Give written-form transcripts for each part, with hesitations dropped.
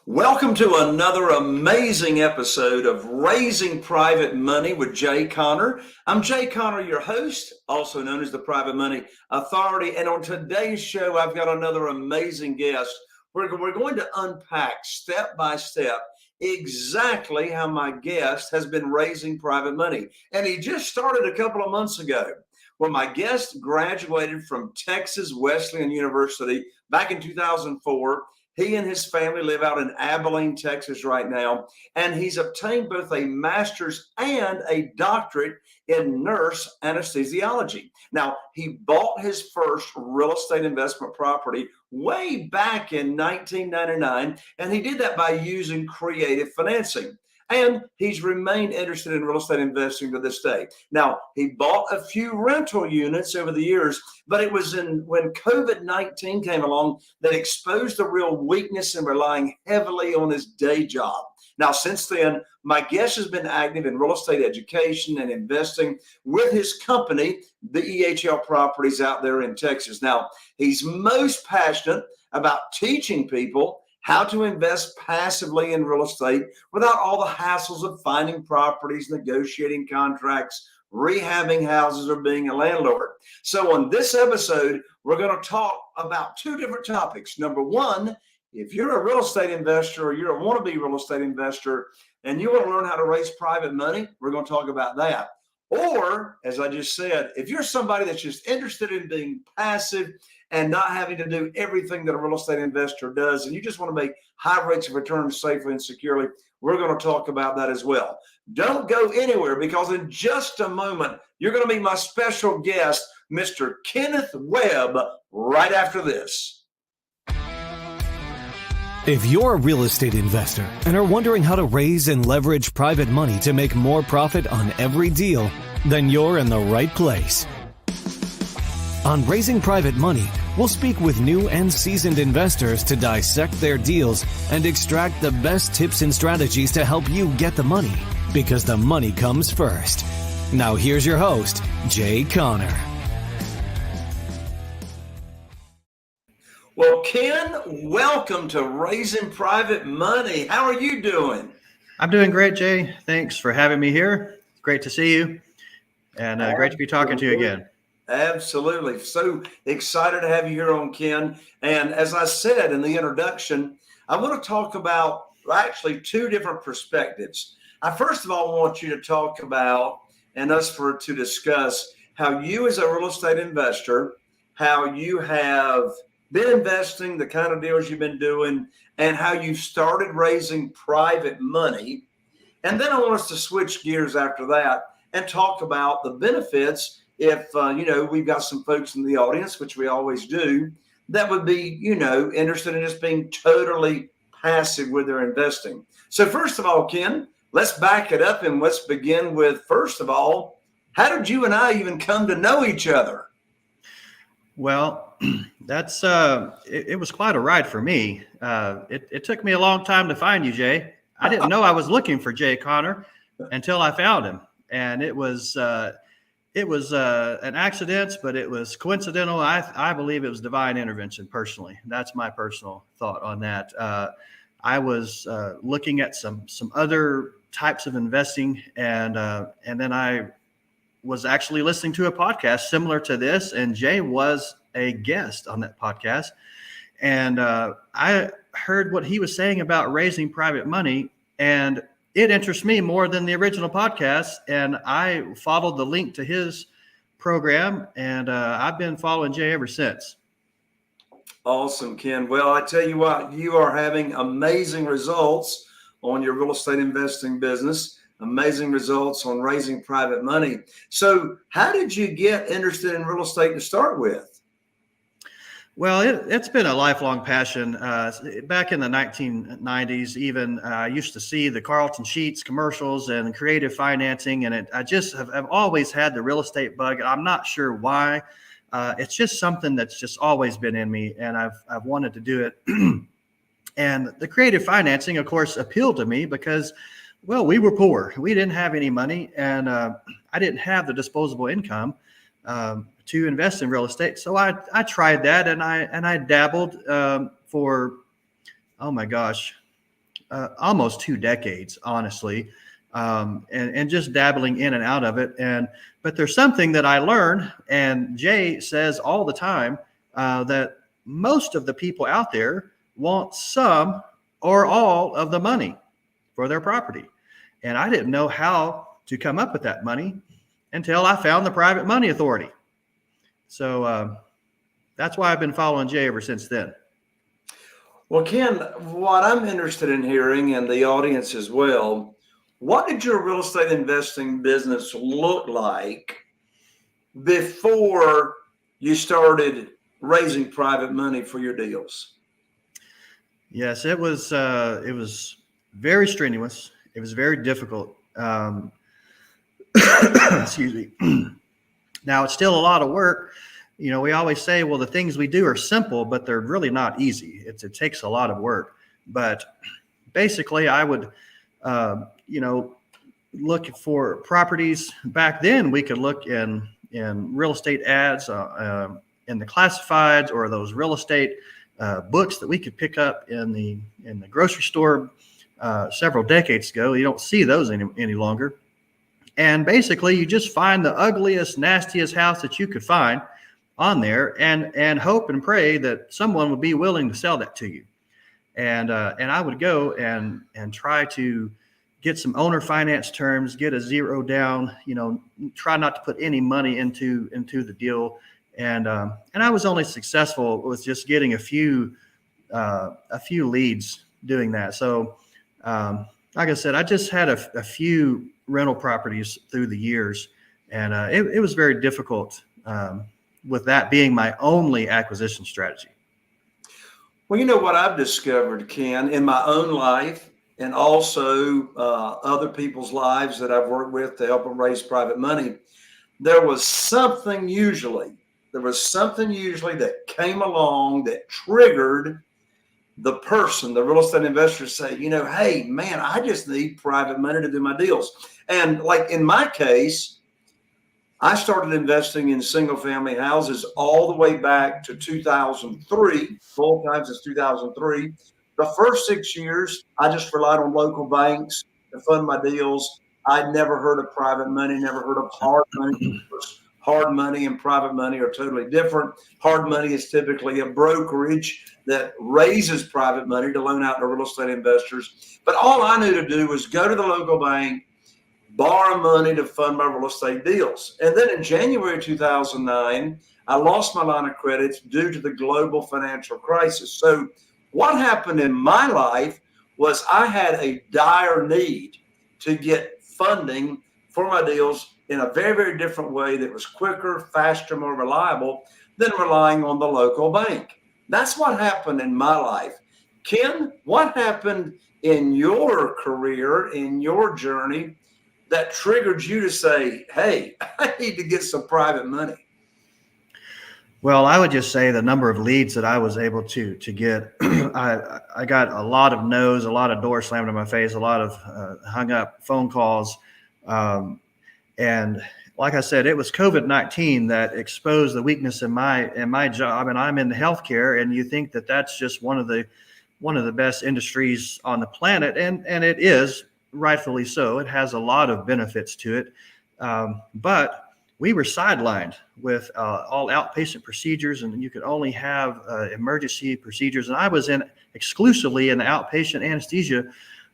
Welcome to another amazing episode of Raising Private Money with Jay Conner. I'm Jay Conner, your host, also known as the Private Money Authority. And on today's show, I've got another amazing guest. We're going to unpack step by step exactly how my guest has been raising private money. And he just started a couple of months ago. Well, my guest graduated from Texas Wesleyan University back in 2004. He and his family live out in Abilene, Texas right now, and he's obtained both a master's and a doctorate in nurse anesthesiology. Now, he bought his first real estate investment property way back in 1999, and he did that by using creative financing. And he's remained interested in real estate investing to this day. Now, he bought a few rental units over the years, but it was when COVID-19 came along that exposed the real weakness in relying heavily on his day job. Now, since then, my guest has been active in real estate education and investing with his company, the EHL Properties out there in Texas. Now, he's most passionate about teaching people how to invest passively in real estate without all the hassles of finding properties, negotiating contracts, rehabbing houses, or being a landlord. So on this episode, we're going to talk about two different topics. Number one, if you're a real estate investor or you're a wannabe real estate investor and you want to learn how to raise private money, we're going to talk about that. Or, as I just said, if you're somebody that's just interested in being passive and not having to do everything that a real estate investor does, and you just want to make high rates of return safely and securely, we're going to talk about that as well. Don't go anywhere, because in just a moment, you're going to meet my special guest, Mr. Kenneth Webb, right after this. If you're a real estate investor and are wondering how to raise and leverage private money to make more profit on every deal, then you're in the right place. On Raising Private Money, we'll speak with new and seasoned investors to dissect their deals and extract the best tips and strategies to help you get the money, because the money comes first. Now here's your host, Jay Conner. Well, Ken, welcome to Raising Private Money. How are you doing? I'm doing great, Jay. Thanks for having me here. Great to see you, and great to be talking to you again. Absolutely. So excited to have you here on, Ken. And as I said in the introduction, I want to talk about actually two different perspectives. I first of all want you to talk about, and us to discuss, how you as a real estate investor, how you have been investing, the kind of deals you've been doing, and how you started raising private money. And then I want us to switch gears after that and talk about the benefits if, we've got some folks in the audience, which we always do, that would be, interested in just being totally passive with their investing. So first of all, Ken, let's back it up and let's begin with, first of all, how did you and I even come to know each other? Well, that's it was quite a ride for me. It took me a long time to find you, Jay. I didn't know I was looking for Jay Conner until I found him, and it was an accident, but it was coincidental. I believe it was divine intervention. Personally, that's my personal thought on that. I was looking at some other types of investing, and then I was actually listening to a podcast similar to this, and Jay was a guest on that podcast. And I heard what he was saying about raising private money, and it interests me more than the original podcast. And I followed the link to his program, and I've been following Jay ever since. Awesome, Ken. Well, I tell you what, you are having amazing results on your real estate investing business. Amazing results on raising private money. So how did you get interested in real estate to start with? Well, it's been a lifelong passion. Back in the 1990s, even I used to see the Carlton Sheets commercials and creative financing, and I just have always had the real estate bug. I'm not sure why. It's just something that's just always been in me, and I've wanted to do it. And the creative financing, of course, appealed to me because, well, we were poor. We didn't have any money, and I didn't have the disposable income to invest in real estate. So I tried that, and I dabbled for, oh my gosh, almost 2 decades, honestly, and just dabbling in and out of it. But there's something that I learned, and Jay says all the time, that most of the people out there want some or all of the money for their property. And I didn't know how to come up with that money until I found the Private Money Authority. So that's why I've been following Jay ever since then. Well, Ken, what I'm interested in hearing, and the audience as well, what did your real estate investing business look like before you started raising private money for your deals? Yes, it was very strenuous. It was very difficult. Excuse me. Now, it's still a lot of work. You know, we always say, well, the things we do are simple, but they're really not easy. It takes a lot of work. But basically, I would, look for properties. Back then, we could look in real estate ads, in the classifieds, or those real estate books that we could pick up in the grocery store several decades ago. You don't see those any longer. And basically, you just find the ugliest, nastiest house that you could find on there, and hope and pray that someone would be willing to sell that to you. And I would go and try to get some owner finance terms, get a zero down, try not to put any money into the deal. And I was only successful with just getting a few leads doing that. So like I said, I just had a few rental properties through the years, and it was very difficult with that being my only acquisition strategy. Well, you know what I've discovered, Ken, in my own life, and also other people's lives that I've worked with to help them raise private money, there was something usually that came along that triggered the person, the real estate investor, say, hey, man, I just need private money to do my deals. And like in my case, I started investing in single family houses all the way back to 2003, full time since 2003. The first 6 years, I just relied on local banks to fund my deals. I'd never heard of private money, never heard of hard money. Hard money and private money are totally different. Hard money is typically a brokerage that raises private money to loan out to real estate investors. But all I knew to do was go to the local bank, borrow money to fund my real estate deals. And then in January 2009, I lost my line of credit due to the global financial crisis. So what happened in my life was I had a dire need to get funding for my deals in a very, very different way that was quicker, faster, more reliable than relying on the local bank. That's what happened in my life. Ken, what happened in your career, in your journey, that triggered you to say, hey, I need to get some private money? Well, I would just say the number of leads that I was able to get, I got a lot of no's, a lot of doors slammed in my face, a lot of hung up phone calls. And like I said, it was COVID-19 that exposed the weakness in my job. And I'm in the healthcare, and you think that that's just one of the best industries on the planet. And it is, rightfully so. It has a lot of benefits to it. But we were sidelined with all outpatient procedures, and you could only have emergency procedures. And I was exclusively in the outpatient anesthesia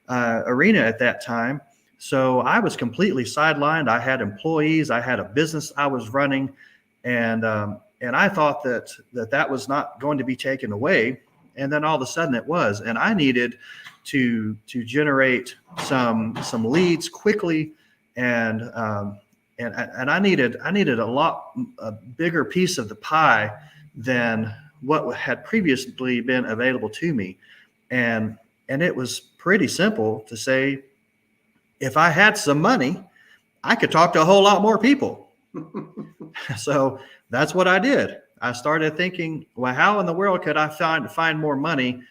arena at that time. So I was completely sidelined. I had employees, I had a business I was running, and I thought that was not going to be taken away. And then all of a sudden it was, and I needed to generate some leads quickly, and I needed a bigger piece of the pie than what had previously been available to me. And it was pretty simple to say, if I had some money, I could talk to a whole lot more people. So that's what I did. I started thinking, well, how in the world could I find more money?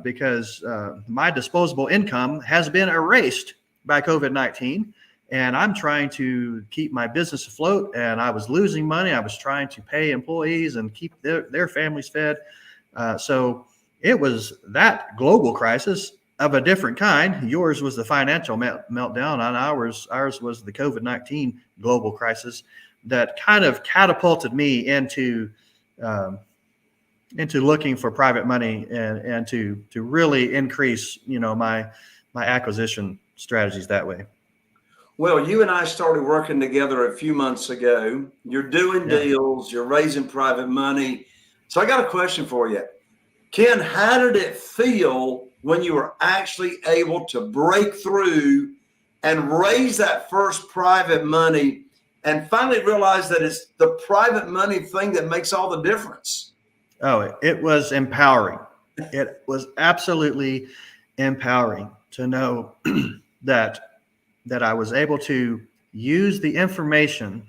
Because my disposable income has been erased by COVID-19, and I'm trying to keep my business afloat, and I was losing money. I was trying to pay employees and keep their families fed. So it was that global crisis of a different kind. Yours was the financial meltdown, and ours was the COVID-19 global crisis that kind of catapulted me into looking for private money and to really increase, my acquisition strategies that way. Well, you and I started working together a few months ago. You're doing Yeah. deals, you're raising private money. So I got a question for you. Ken, how did it feel when you were actually able to break through and raise that first private money and finally realize that it's the private money thing that makes all the difference? Oh, it was empowering. It was absolutely empowering to know that I was able to use the information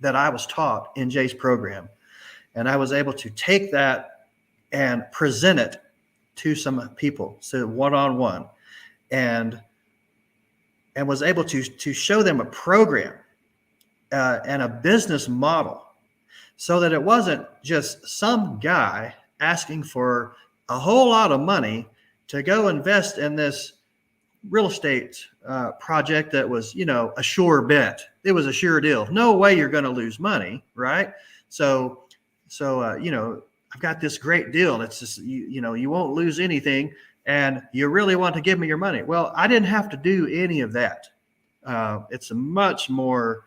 that I was taught in Jay's program, and I was able to take that and present it to some people, so one-on-one, and was able to show them a program and a business model, so that it wasn't just some guy asking for a whole lot of money to go invest in this real estate project that was, a sure bet. It was a sure deal. No way you're going to lose money, right? So I've got this great deal. It's just, you won't lose anything, and you really want to give me your money. Well, I didn't have to do any of that. It's a much more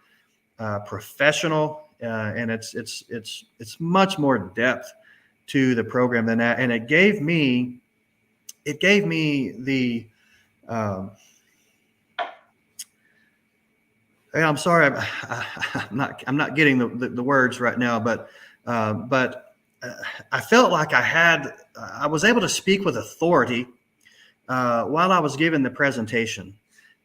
professional, and it's much more depth to the program than that. And it gave me the I'm sorry, I'm not getting the words right now, but I felt like I was able to speak with authority while I was giving the presentation,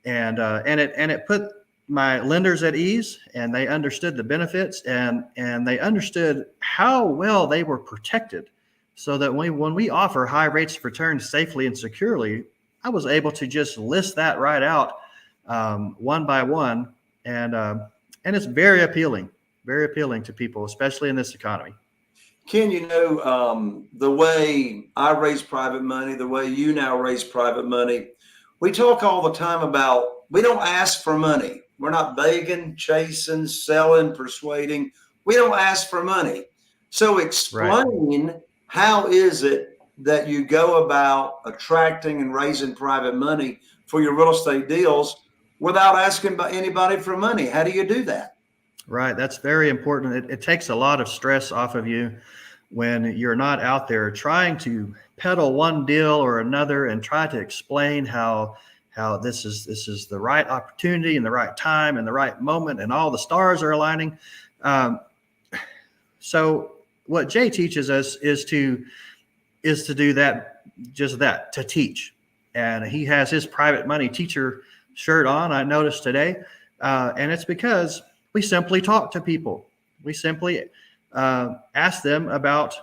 and it put my lenders at ease, and they understood the benefits, and they understood how well they were protected, so that when we offer high rates of return safely and securely, I was able to just list that right out one by one, and it's very appealing to people, especially in this economy. Ken, the way I raise private money, the way you now raise private money, we talk all the time about we don't ask for money. We're not begging, chasing, selling, persuading. We don't ask for money. So explain, right, how is it that you go about attracting and raising private money for your real estate deals without asking anybody for money? How do you do that? Right. That's very important. It takes a lot of stress off of you when you're not out there trying to peddle one deal or another and try to explain how this is the right opportunity and the right time and the right moment and all the stars are aligning. So what Jay teaches us is to do that, just that, to teach. And he has his private money teacher shirt on, I noticed today. And it's because we simply talk to people. We simply ask them about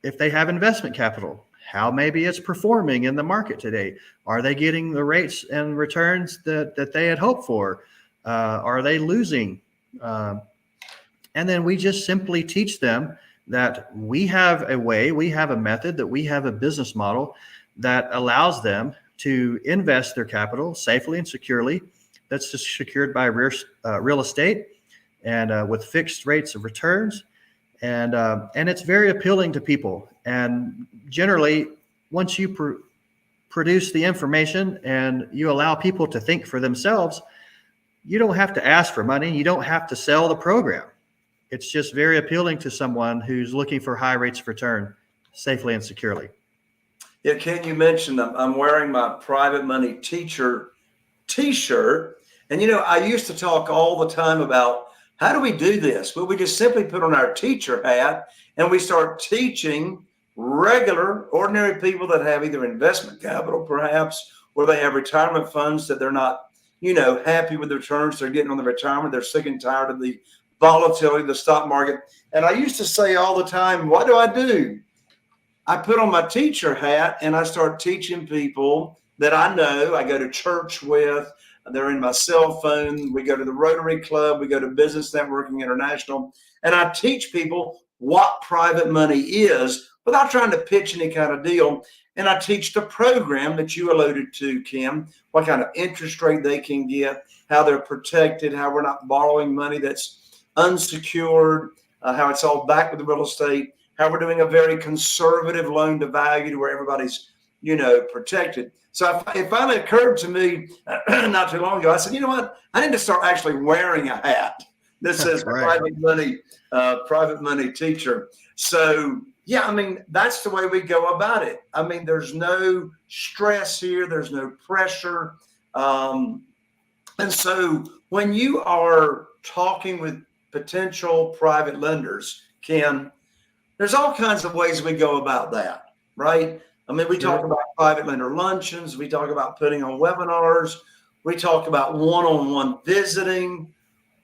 if they have investment capital, how maybe it's performing in the market today. Are they getting the rates and returns that they had hoped for? Are they losing? And then we just simply teach them that we have a way, we have a method, that we have a business model that allows them to invest their capital safely and securely. That's just secured by real estate and with fixed rates of returns. And it's very appealing to people. And generally, once you produce the information and you allow people to think for themselves, you don't have to ask for money. You don't have to sell the program. It's just very appealing to someone who's looking for high rates of return safely and securely. Yeah, Ken, you mentioned I'm wearing my private money teacher T-shirt. And, I used to talk all the time about how do we do this? Well, we just simply put on our teacher hat and we start teaching regular, ordinary people that have either investment capital, perhaps, or they have retirement funds that they're not, happy with the returns they're getting on the retirement. They're sick and tired of the volatility of the stock market. And I used to say all the time, what do? I put on my teacher hat and I start teaching people that I know, I go to church with, they're in my cell phone. We go to the Rotary Club. We go to Business Networking International. And I teach people what private money is without trying to pitch any kind of deal. And I teach the program that you alluded to, Kim, what kind of interest rate they can get, how they're protected, how we're not borrowing money that's unsecured, how it's all back with the real estate, how we're doing a very conservative loan to value to where everybody's, protected. So it finally occurred to me not too long ago. I said, you know what? I need to start actually wearing a hat. This is Right. private money teacher. So yeah, I mean, that's the way we go about it. I mean, there's no stress here. There's no pressure. And so when you are talking with potential private lenders, Ken, there's all kinds of ways we go about that, right? I mean, we talk about private lender luncheons. We talk about putting on webinars. We talk about one-on-one visiting.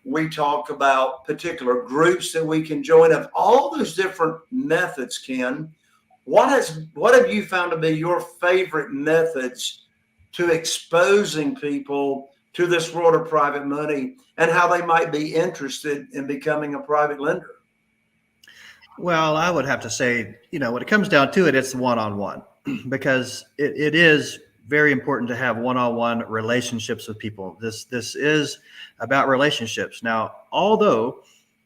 We talk about particular groups that we can join. Of all those different methods, Ken, what have you found to be your favorite methods to exposing people to this world of private money and how they might be interested in becoming a private lender? Well, I would have to say, when it comes down to it, it's one-on-one because it is very important to have one-on-one relationships with people. This is about relationships. Now, although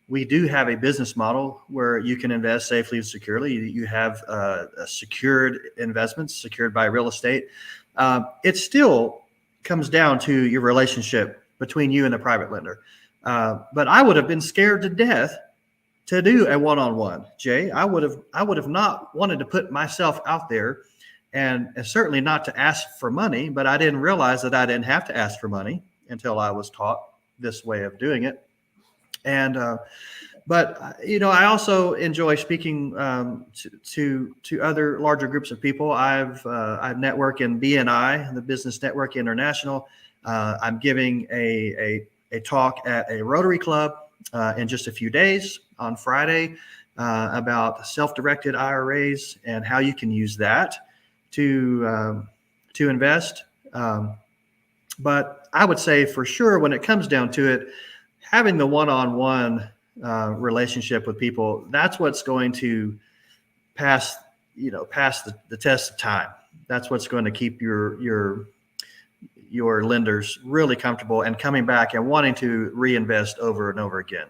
we do have a business model where you can invest safely and securely, you have secured investments secured by real estate. It still comes down to your relationship between you and the private lender. But I would have been scared to death to do a one-on-one, Jay. I would have not wanted to put myself out there, and certainly not to ask for money. But I didn't realize that I didn't have to ask for money until I was taught this way of doing it. And but I also enjoy speaking to other larger groups of people. I've networked in BNI, the Business Network International. I'm giving a talk at a Rotary Club in just a few days on Friday about self-directed IRAs and how you can use that to invest. But I would say for sure, when it comes down to it, having the one-on-one relationship with people, that's what's going to pass the test of time. That's what's going to keep your lenders really comfortable and coming back and wanting to reinvest over and over again.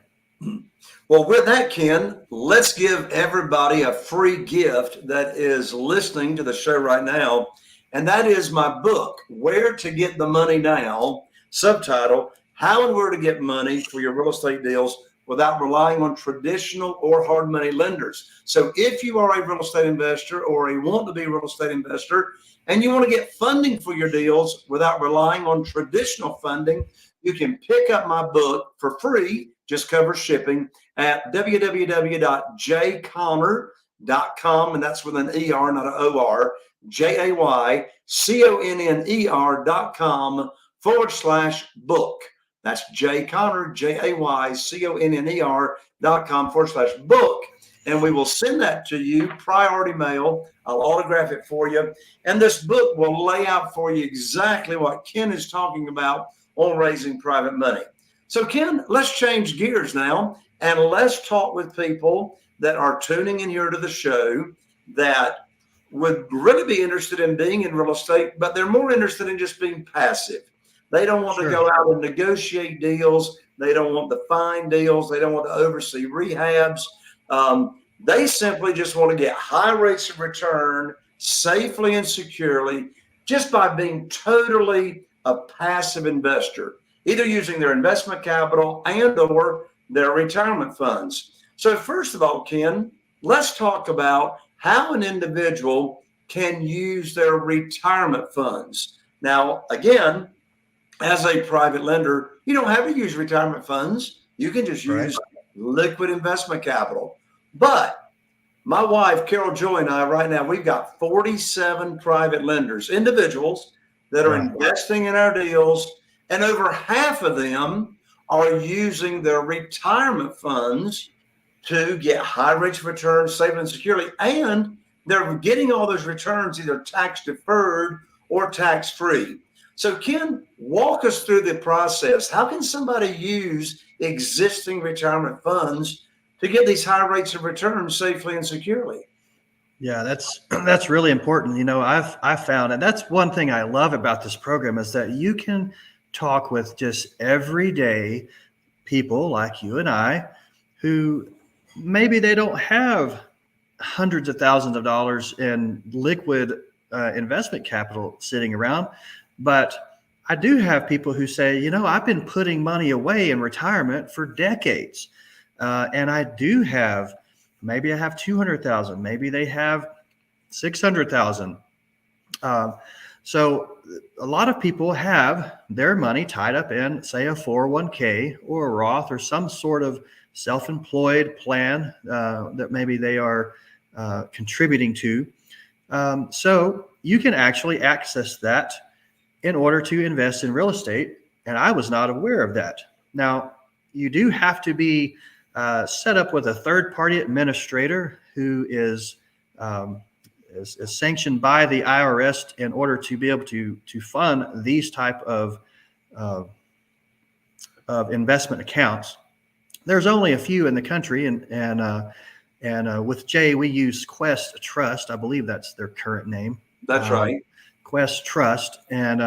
Well, with that, Ken, let's give everybody a free gift that is listening to the show right now. And that is my book, Where to Get the Money Now, subtitle, How and Where to Get Money for Your Real Estate Deals Without Relying on Traditional or Hard Money Lenders. So if you are a real estate investor or a want to be a real estate investor and you want to get funding for your deals without relying on traditional funding, you can pick up my book for free, just cover shipping, at www.jayconner.com, and that's with an ER, not an OR, JAYCONNER.com/book. That's Jayconner, JAYCONNER.com/book. And we will send that to you, priority mail. I'll autograph it for you. And this book will lay out for you exactly what Ken is talking about on raising private money. So Ken, let's change gears now and let's talk with people that are tuning in here to the show that would really be interested in being in real estate, but they're more interested in just being passive. They don't want to go out and negotiate deals. They don't want to find deals. They don't want to oversee rehabs. They simply just want to get high rates of return safely and securely just by being totally a passive investor, either using their investment capital and or their retirement funds. So first of all, Ken, let's talk about how an individual can use their retirement funds. Now, again, as a private lender, you don't have to use retirement funds. You can just use liquid investment capital. But my wife, Carol Joy, and I right now, we've got 47 private lenders, individuals that are investing in our deals, and over half of them are using their retirement funds to get high rates of return, safely and securely, and they're getting all those returns either tax deferred or tax free. So Ken, walk us through the process. How can somebody use existing retirement funds to get these high rates of return safely and securely? Yeah, that's really important. I've found, and that's one thing I love about this program is that you can talk with just everyday people like you and I who maybe they don't have hundreds of thousands of dollars in liquid investment capital sitting around. But I do have people who say, I've been putting money away in retirement for decades. And I do have, maybe I have 200,000, maybe they have 600,000. So a lot of people have their money tied up in, say, a 401k or a Roth or some sort of self-employed plan that maybe they are contributing to. So you can actually access that in order to invest in real estate. And I was not aware of that. Now, you do have to be set up with a third-party administrator who is sanctioned by the IRS in order to be able to fund these type of investment accounts. There's only a few in the country, and with Jay, we use Quest Trust. I believe that's their current name. That's right. Quest Trust, and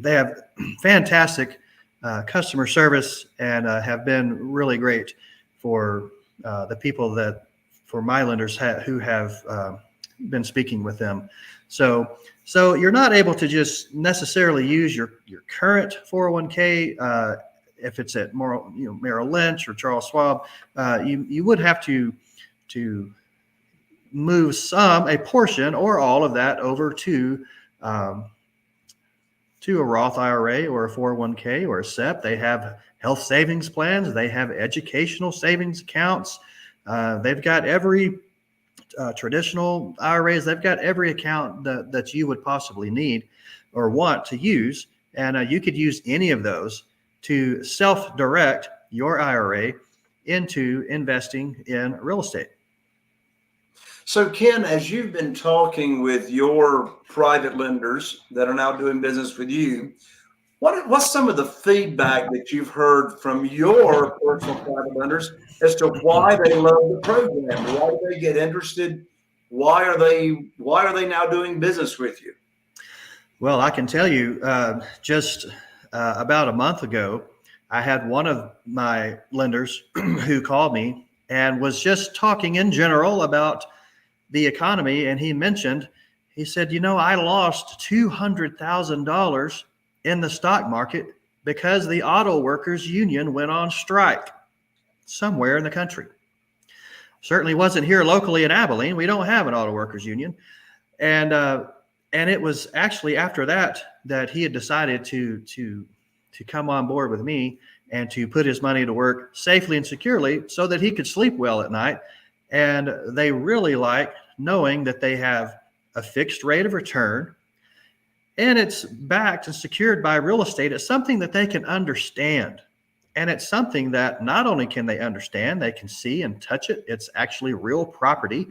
they have fantastic customer service and have been really great for the people for my lenders who have been speaking with them. So you're not able to just necessarily use your current 401k if it's at Merrill Lynch or Charles Schwab. You would have to move a portion or all of that over to a Roth IRA or a 401k or a SEP. They have health savings plans. They have educational savings accounts. They've got every traditional IRAs. They've got every account that you would possibly need or want to use. And you could use any of those to self-direct your IRA into investing in real estate. So, Ken, as you've been talking with your private lenders that are now doing business with you, what's some of the feedback that you've heard from your personal private lenders as to why they love the program? Why do they get interested? Why are they now doing business with you? Well, I can tell you, just about a month ago, I had one of my lenders who called me and was just talking in general about the economy. And he said, I lost $200,000 in the stock market because the auto workers union went on strike somewhere in the country. Certainly wasn't here locally in Abilene. We don't have an auto workers union. And it was actually after that he had decided to come on board with me and to put his money to work safely and securely so that he could sleep well at night. And they really like knowing that they have a fixed rate of return and it's backed and secured by real estate. It's something that they can understand. And it's something that not only can they understand, they can see and touch it. It's actually real property.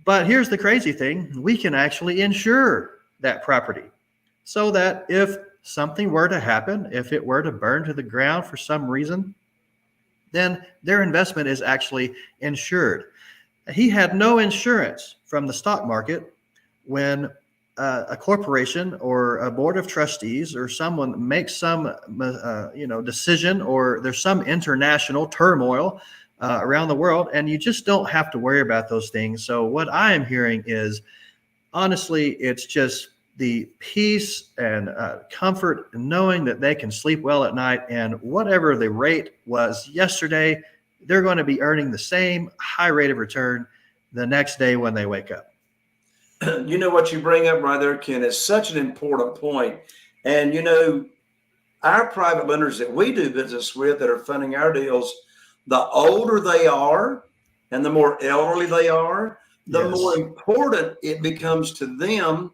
But here's the crazy thing. We can actually insure that property so that if something were to happen, if it were to burn to the ground for some reason, then their investment is actually insured. He had no insurance from the stock market when a corporation or a board of trustees or someone makes some decision, or there's some international turmoil around the world, and you just don't have to worry about those things. So what I am hearing is, honestly, it's just the peace and comfort knowing that they can sleep well at night, and whatever the rate was yesterday, they're going to be earning the same high rate of return the next day when they wake up. You know what you bring up right there, Ken, is such an important point. And, our private lenders that we do business with that are funding our deals, the older they are and the more elderly they are, the more important it becomes to them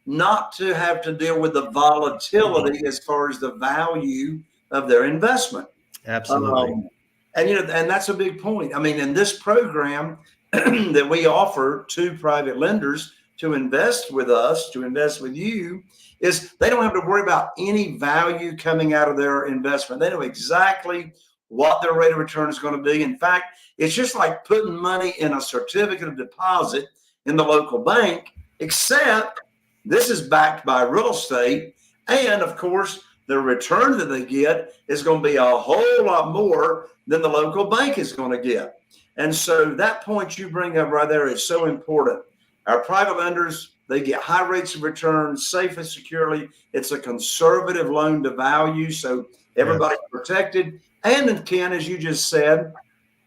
not to have to deal with the volatility as far as the value of their investment. Absolutely. And that's a big point. I mean, in this program that we offer to private lenders to invest with us, to invest with you, is they don't have to worry about any value coming out of their investment. They know exactly what their rate of return is going to be. In fact, it's just like putting money in a certificate of deposit in the local bank, except this is backed by real estate. And of course, the return that they get is going to be a whole lot more than the local bank is going to get. And so that point you bring up right there is so important. Our private lenders, they get high rates of return, safe and securely. It's a conservative loan to value, so everybody's protected. And Ken, as you just said,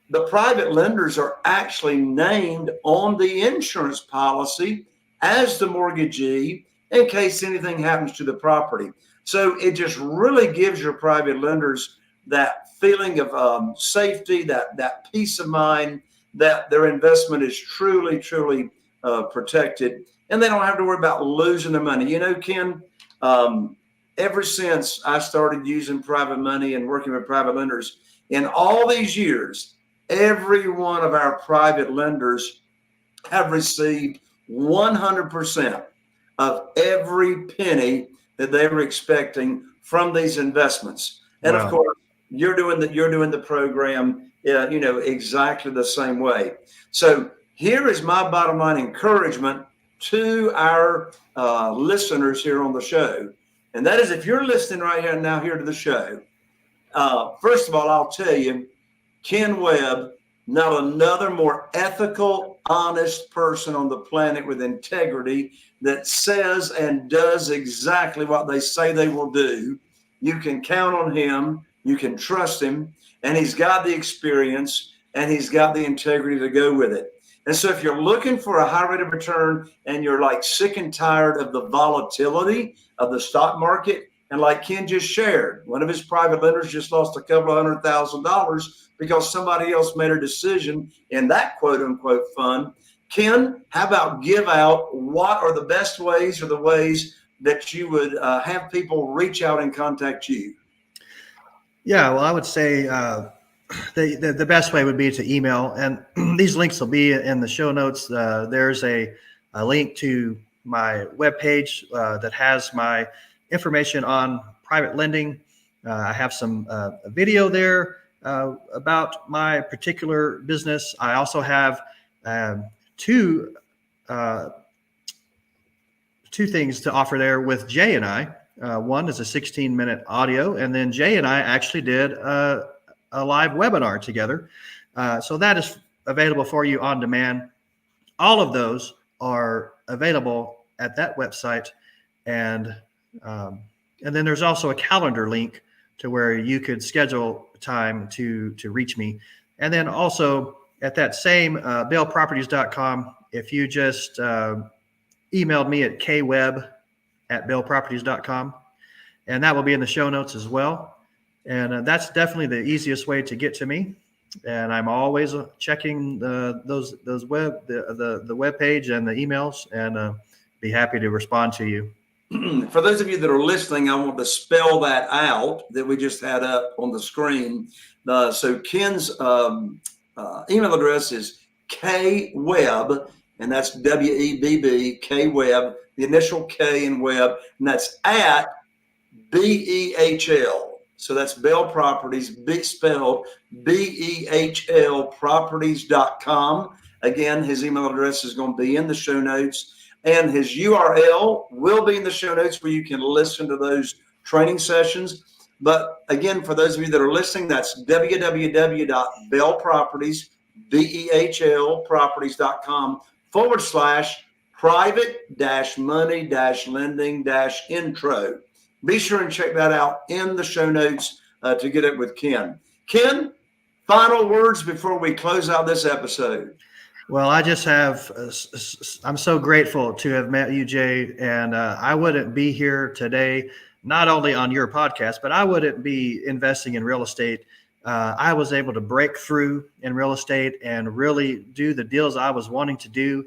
the private lenders are actually named on the insurance policy as the mortgagee in case anything happens to the property. So it just really gives your private lenders that feeling of safety, that peace of mind, that their investment is truly, truly protected, and they don't have to worry about losing their money. You know, Ken, ever since I started using private money and working with private lenders, in all these years, every one of our private lenders have received 100% of every penny that they were expecting from these investments. And of course, you're doing the program, exactly the same way. So here is my bottom line encouragement to our listeners here on the show. And that is, if you're listening right here now here to the show, first of all, I'll tell you, Ken Webb, not another more ethical, honest person on the planet with integrity that says and does exactly what they say they will do. You can count on him. You can trust him. And he's got the experience and he's got the integrity to go with it. And so if you're looking for a high rate of return and you're like sick and tired of the volatility of the stock market, and like Ken just shared, one of his private lenders just lost a couple of $100,000 because somebody else made a decision in that quote unquote fund. Ken, how about give out what are the best ways or the ways that you would have people reach out and contact you? Yeah, well, I would say the best way would be to email, and these links will be in the show notes. There's a link to my webpage that has my information on private lending. I have some video there about my particular business. I also have two things to offer there with Jay and I. One is a 16-minute audio, and then Jay and I actually did a live webinar together. So that is available for you on demand. All of those are available at that website. And then there's also a calendar link to where you could schedule time to reach me. And then also at that same bellproperties.com, if you just emailed me at kwebb@bellproperties.com, and that will be in the show notes as well. And that's definitely the easiest way to get to me. And I'm always checking the web page and the emails, and be happy to respond to you. For those of you that are listening, I want to spell that out that we just had up on the screen. So Ken's email address is kwebb, and that's WEBB, kwebb, the initial K in Webb, and that's at BEHL. So that's Bell Properties, spelled BEHL properties.com. Again, his email address is going to be in the show notes, and his URL will be in the show notes where you can listen to those training sessions. But again, for those of you that are listening, that's www.bellproperties, BEHL properties.com /private-money-lending-intro. Be sure and check that out in the show notes to get it with Ken. Ken, final words before we close out this episode. Well, I just have, I'm so grateful to have met you, Jay, and I wouldn't be here today, not only on your podcast, but I wouldn't be investing in real estate. I was able to break through in real estate and really do the deals I was wanting to do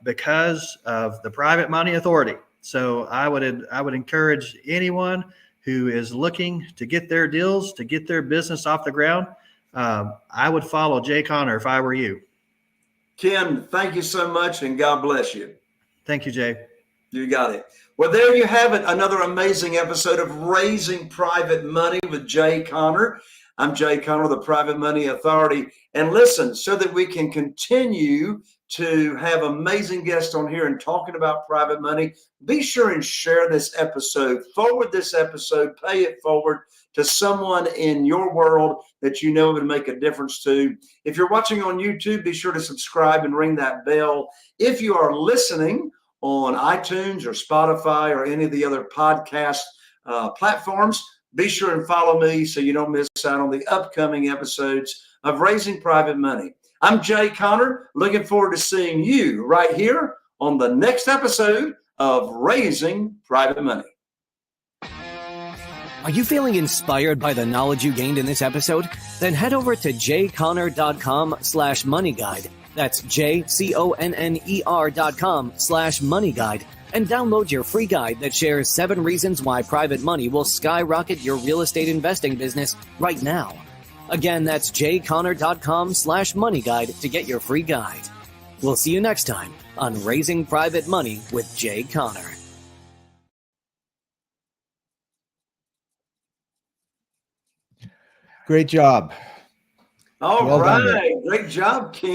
because of the Private Money Authority. So I would encourage anyone who is looking to get their deals, to get their business off the ground. I would follow Jay Conner if I were you. Ken, thank you so much, and God bless you. Thank you, Jay. You got it. Well, there you have it. Another amazing episode of Raising Private Money with Jay Conner. I'm Jay Conner, the Private Money Authority. And listen, so that we can continue to have amazing guests on here and talking about private money. Be sure and share this episode, forward this episode, pay it forward to someone in your world that you know would make a difference to. If you're watching on YouTube, be sure to subscribe and ring that bell. If you are listening on iTunes or Spotify or any of the other podcast platforms, be sure and follow me so you don't miss out on the upcoming episodes of Raising Private Money. I'm Jay Conner, looking forward to seeing you right here on the next episode of Raising Private Money. Are you feeling inspired by the knowledge you gained in this episode? Then head over to jconner.com/moneyguide. That's jconner.com/moneyguide and download your free guide that shares 7 reasons why private money will skyrocket your real estate investing business right now. Again, that's jconner.com/moneyguide to get your free guide. We'll see you next time on Raising Private Money with Jay Conner. Great job. All Well done. right. Great job, Ken.